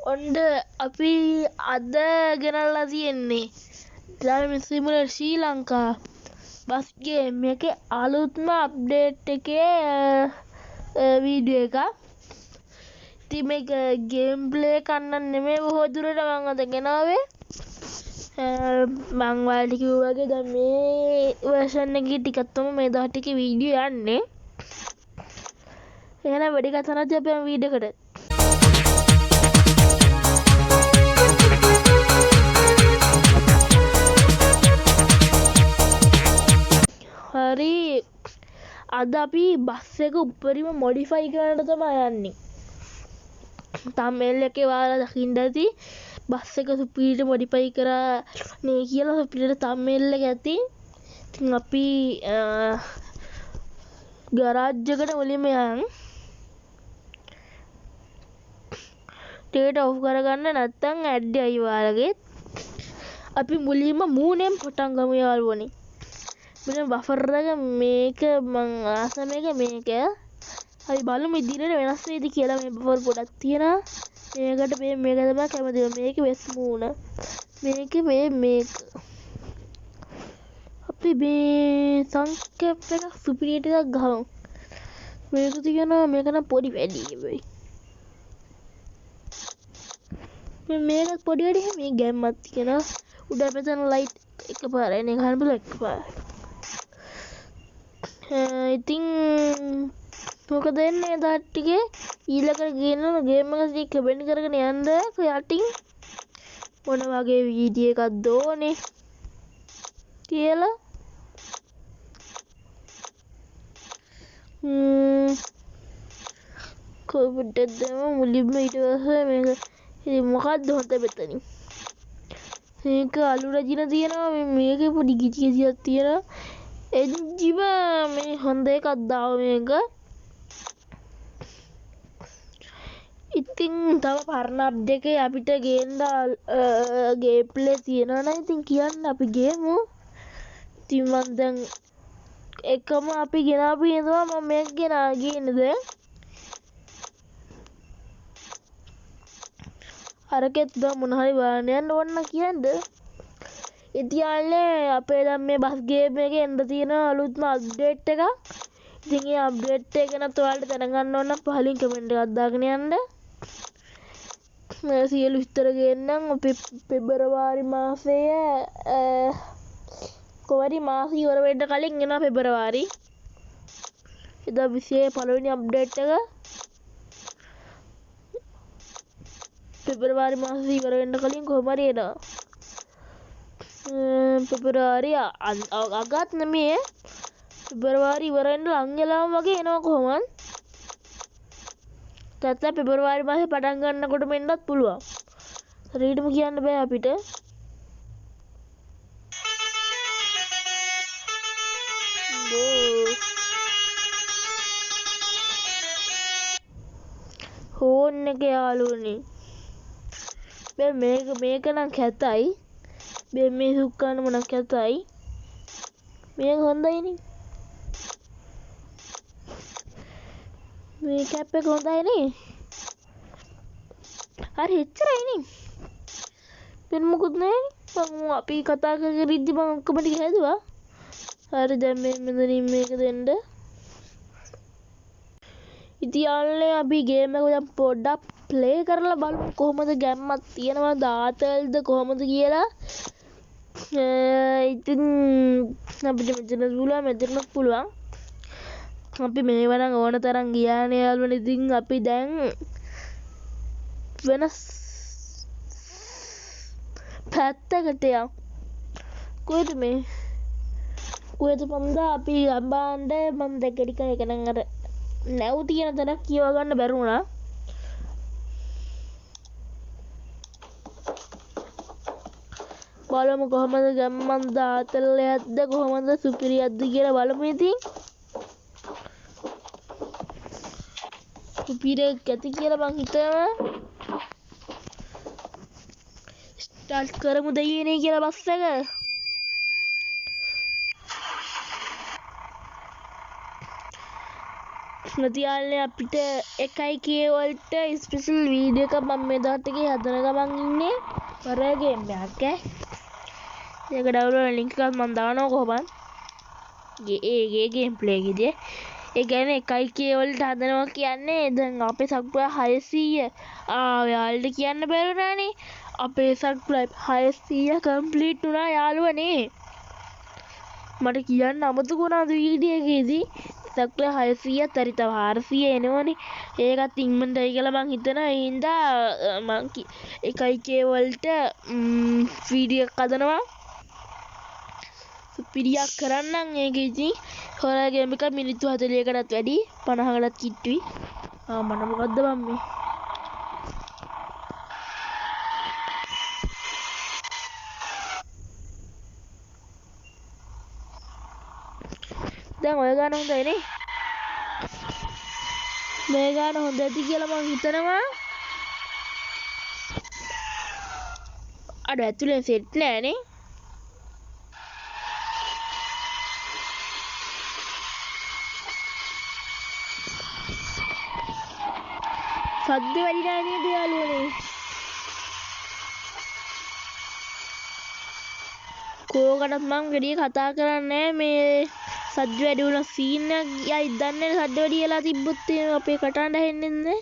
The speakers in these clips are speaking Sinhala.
ඔන්න අපි අද ගෙනල්ලා තියෙන්නේ ඩ්‍රයිවිං සිමුලේටර් ශ්‍රී ලංකා බස් ගේම් එකේ අලුත්ම අප්ඩේට් එකේ වීඩියෝ එකක්. ඉතින් මේක ගේම් ප්ලේ කරන්න නෙමෙයි බොහෝ දුරට මම අද ගෙනාවේ. මම ඔයාලට කිව්වා වගේ දැන් මේ වර්ෂන් එකේ ටිකක් තමයි මේ දවස් ටිකේ වීඩියෝ යන්නේ. එහෙනම් වැඩි කතා නැති අපි යමු වීඩියෝ එකට. හරි අද අපි බස් එක උඩරිම මොඩිෆයි කරන්න තමයි යන්නේ. තම්මෙල් එකේ ඔයාලා දකින්න ඇති බස් එක සුපිරිට මොඩිෆයි කරා නේ කියලා සුපිරිට තම්මෙල් එක ඇති. ඉතින් අපි ගරාජ් එකට මුලින්ම යන් ටේට ඔෆ් කරගන්න නැත්නම් ඇඩ් එකයි ඔයාලගේ. අපි මුලින්ම මූණෙන් පටන් ගමු යාළුවනේ. මෙන්න බෆර් එක මේක මං ආස මේක හරි බලමු ඉදිරියට වෙනස් වෙයිද කියලා. මේ බෆර් පොඩක් තියෙනවා මේකට මේක තමයි කැමතිම මේක වෙස් මූණ මේක මේක අපි මේ සංකේප් එක සුපිරියට එකක් ගහමු. මේක තියෙනවා මේක නම් පොඩි වැඩි වෙයි. මේක පොඩි වැඩි මේ ගැම්මක් තියෙනවා උඩ මෙතන ලයිට් එකපාරයි නේ ගන්න බල එකපාරයි. ඉතින් මොකද එන්නේ දාට ටිකේ ඊළඟට ගේනවා ගේම් එක ටික කමෙන්ට් කරගෙන යන්න යටින් මොන වගේ වීඩියෝ එකක්ද ඕනේ කියලා. කොබුඩද මුලින්ම ඊට පස්සේ මේක ඉතින් මොකක්ද හොඳ මෙතනින් මේක අලු රජින තියෙනවා මේකේ පොඩි ගිජි ගිජියක් තියෙනවා. එන්ජිම මේ හොඳ එකක් දාව මේක. ඉතින් තව පරණ අප්ඩේට් එකේ අපිට ගේන්න ගේම් ප්ලේ තියෙනවා නම් ඉතින් කියන්න අපි ගේමු. ඉතින් මම දැන් එකම අපි ගෙනාපු ඉඳලා මම මේක ගේන්නද අරකෙත් මොන හරි බලන්න යන්න ඕන කියන්න. ඉතියාලේ අපේ දැන් මේ බස් ගේම් එකේ එන්න තියෙන අලුත්ම අප්ඩේට් එකක්. ඉතින් ඒ අප්ඩේට් එක ගැන ඔයාලට දැනගන්න ඕන නම් පහලින් කමෙන්ට් එකක් දාගෙන යන්න. මේ සියලු විස්තර ගේන්නම් අපි පෙබරවාරි මාසයේ කොහරි මාස ඉවර වෙන්න කලින් එනවා පෙබරවාරි. එදා 25 පළවෙනි අප්ඩේට් එක පෙබරවාරි මාසෙ ඉවර වෙන්න කලින් කොහොම හරි එනවා. පෙබරවාරි අගත් නෙමෙයි පෙබරවාරි ඉවර වෙන්න ලං වෙලාම වගේ එනවා කොහොමද. නැත්නම් පෙබරවාරි මාසේ පටන් ගන්නකොටම එන්නත් පුළුවන්. හරියටම කියන්න බෑ අපිට. ෆෝන් එක යාළුවනේ මේක නම් කැතයි. මේ සුක්කානම නම් කැතයි. මේක හොඳයිනේ. මේ කැප් එක හොඳයි නේ. හරි එච්චරයිනේ. වෙන මොකුත් නැහැ. මම අපි කතා කරගෙන ඉද්දි මම ඔක්කොම ටික හැදුවා. හරි දැන් මේ මෙතනින් මේක දෙන්න. ඉතින් යාළුවනේ අපි ගේම් එක දැන් පොඩ්ඩක් ප්ලේ කරලා බලමු කොහොමද ගැම්මක් තියෙනවද ආතල්ද කොහොමද කියලා. ඉතින් අපිට මෙතනත් පුළුවන්. අපි මේව නම් ඕන තරම් ගියානේ යාළුවනේ. ඉතින් අපි දැන් වෙනස් පැත්තකට යමු. කොහෙද පන්දා අපි අම්බාන්ඩ මම දැක්ක ටික එක නම් අර නැව් තියෙන තැනක් කියව ගන්න බැරුණා. බලමු කොහොමද ගැම්මන්ද ආතල්යක්ද කොහොමද සුපිරියක්ද කියලා බලමු. ඉතින් සුපිරියක් ඇති කියලා මං හිතනවා. ස්ටාර්ට් කරමු දෙයියනේ කියලා බස් එක. ප්‍රතිආලය අපිට එකයි කියවලට ස්පෙෂල් වීඩියෝ එකක් මම මේ දවස්වල හදන ගමන් ඉන්නේ හොරර් ගේම් එකක් ඒක ඩවුන්ලෝඩ් ලින්ක් එකක් මම දානවා කොහොමද ඒ ගේම් ප්ලේ එකේදී ඒ කියන්නේ එකයි කියවලට හදනවා කියන්නේ දැන් අපේ සබ්ස්ක්‍රයිබ් 600 යාළුවන්ට කියන්න බැරුණානේ අපේ සබ්ස්ක්‍රයිබ් 600 කම්ප්ලීට් වුණා යාළුවනේ මට කියන්න අමතක වුණා වීඩියෝ එකේදී සබ්ස්ක්‍රයිබ් 600 තරි තව 400 එනවනේ ඒකත් ඉක්මනටයි කියලා මං හිතනවා ඒ හින්දා මං එකයි කේවලට වීඩියෝ එකක් හදනවා පිරියක් කරන්නම් ඒකෙදි හොරර් ගේම් එක මිනිත්තු 40කටත් වැඩි 50කටත් කිට්ටුයි මම මොකද්ද මේ දැන් ඔය ගාන හොඳයි නේ මේ ගාන හොඳ ඇති කියලා මං හිතනවා අර ඇතුලෙන් සෙට් නෑනේ සද්ද වැඩි නෑ නේද යාළුවනේ කෝකටත් මං ගෙඩිය කතා කරන්නේ මේ සද්ද වැඩි වුණා සීන් එක යයි දන්නේ සද්ද වැඩි වෙලා තිබ්බොත් අපේ කටහඬ ඇහෙන්නේ නැහැ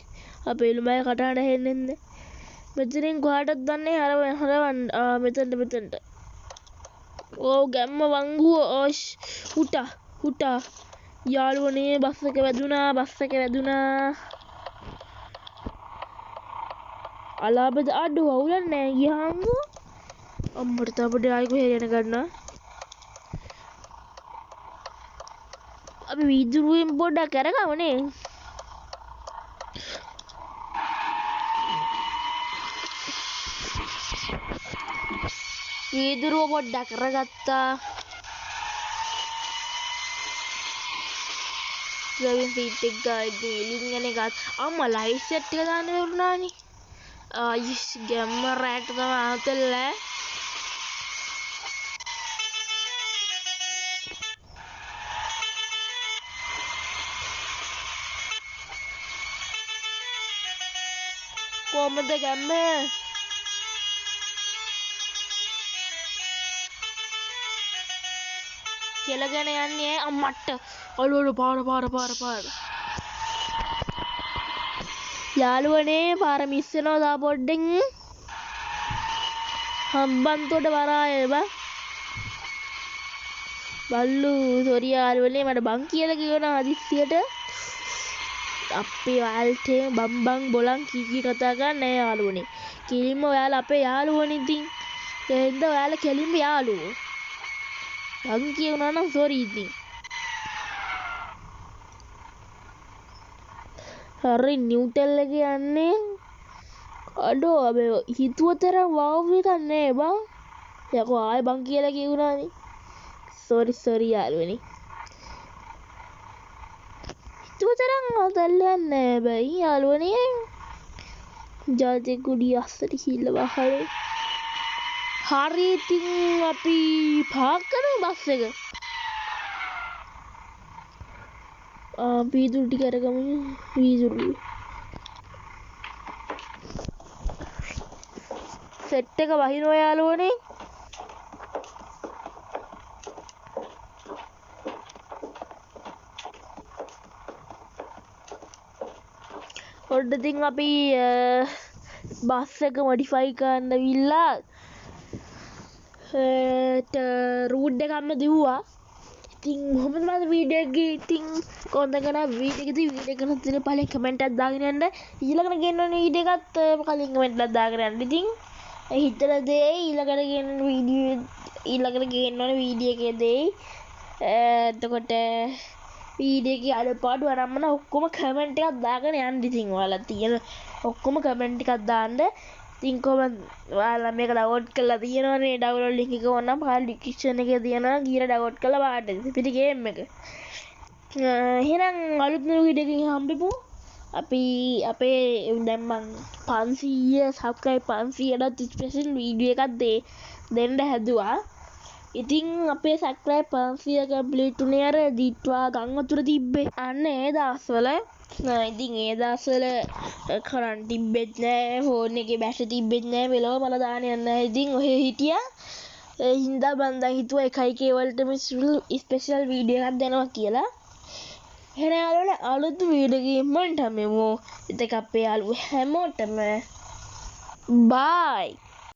අපේ ළුමයි කටහඬ ඇහෙන්නේ නැහැ මෙතනින් කොහාටද දන්නේ හරවන්න මෙතනට ඕ ගැම්ම වංගුව හුටා යාළුවනේ බස් එක වැදුනා අලාබද අඩු අවුලක් නෑ ගියාම අම්මට තපඩ ආයි කොහෙද යන ගන්නවා අපි වීදුරුවෙන් පොඩ්ඩක් කරගමනේ වීදුරුව පොඩ්ඩක් කරගත්තා ඩ්‍රයිවිං සීට් එක ගාඩි එලින් යන එකත් අම්මා ලයිට් සෙට් එක දාන්න වුණානේ ආයිස් ගැම්ම රැට තමයි ආතල්ලා කොහමද ගැම්ම කෙලගෙන යන්නේ අම්මට අලුවලු පාර යාළුවනේ පාර මිස් වෙනවා දා පොඩ්ඩෙන් හම්බන්තොට වරාය බල්ලු සොරි යාළුවනේ මට බං කියලා කියනවා හදිස්සියට අපේ ඔයාලට බම්බං බොලන් කී කතා කරන්නේ නැහැ යාළුවනේ කිලින්ම ඔයාලා අපේ යාළුවනේ ඉතින් ඒ හින්දා ඔයාලා කෙලින්ම යාළුවෝ බං කියනවා නම් සොරි ඉතින් හරි නිව්ටෙල් එක යන්නේ අඩෝ අපේ හිතුව තරම් වව් එකක් නෑ බං යකෝ ආයෙ බං කියලා කියුණානේ සෝරි යාළුවනේ හිතුව තරම් අතල්ලන්නේ නෑ බයි යාළුවනේ ජාතික කුඩිය අස්සට හිල්ල වහලේ හරි ඉතින් අපි පාක් කරමු බස් එක වීදුරු ටික අරගමු වීදුරු සෙට් එක වහිනවා යාළුවනේ ඔන්න ඉතින් අපි බස් එක මොඩිෆයි කරන්න විල්ලා රූට් එකක්ම දිව්වා ඉතින් මොහොමද මම වීඩියෝ එකේ ඉතින් කොහොමද කරා වීඩියෝ එකේ වීඩියෝ එකකට තියෙන පළවෙනි කමෙන්ට් එකක් දාගෙන යන්න ඊළඟට ගේන්න ඕනේ වීඩියෝ එකත් කලින් කමෙන්ට් එකක් දාගෙන යන්න ඉතින් හිතන දේ ඊළඟට ගේන්න ඕනේ වීඩියෝ එකේ දේ එතකොට වීඩියෝ එකේ අඩපාඩු අරම්මන ඔක්කොම කමෙන්ට් එකක් දාගෙන යන්න ඉතින් ඔයාලා තියෙන ඔක්කොම කමෙන්ට් එකක් දාන්න ඉතින් කොහොමද ඔයාලා මේක ඩවුන්ලෝඩ් කරලා තියෙනවනේ ඩවුන්ලෝඩ් ලින්ක් එක ඕනනම් පහළ ඩිස්ක්‍රිප්ෂන් එකේ තියෙනවා ගිහලා ඩවුන්ලෝඩ් කරලා බලන්න පිටි ගේම් එක එහෙනම් අලුත් වීඩියෝ එකකින් හම්බෙමු අපි අපේ දැන් මං 500 සබ්ස්ක්‍රයිබ් 500ට ස්පෙෂල් වීඩියෝ එකක් දෙන්න හැදුවා ඉතින් අපේ සබ්ස්ක්‍රයිබ් 500 කම්ප්ලීට් උනේ අර දිට්වා ගම් වතුර තිබ්බේ. අන්න ඒ දවස්වල ඉතින් ඒ දවස්වල කරන්ට් තිබ්බෙත් නෑ, ෆෝන් එකේ බැටරි තිබ්බෙත් නෑ, මෙලෝ මල දාන්න යන්න නෑ. ඉතින් ඔහේ හිටියා. ඒ හින්දා මන් දැන් හිතුවා 1k වලට මේ ස්පෙෂල් වීඩියෝ එකක් දෙනවා කියලා. එහෙනම් යාළුවනේ අලුත් වීඩියෝ එකකින් මම එතක අපේ යාළුවෝ හැමෝටම බයි.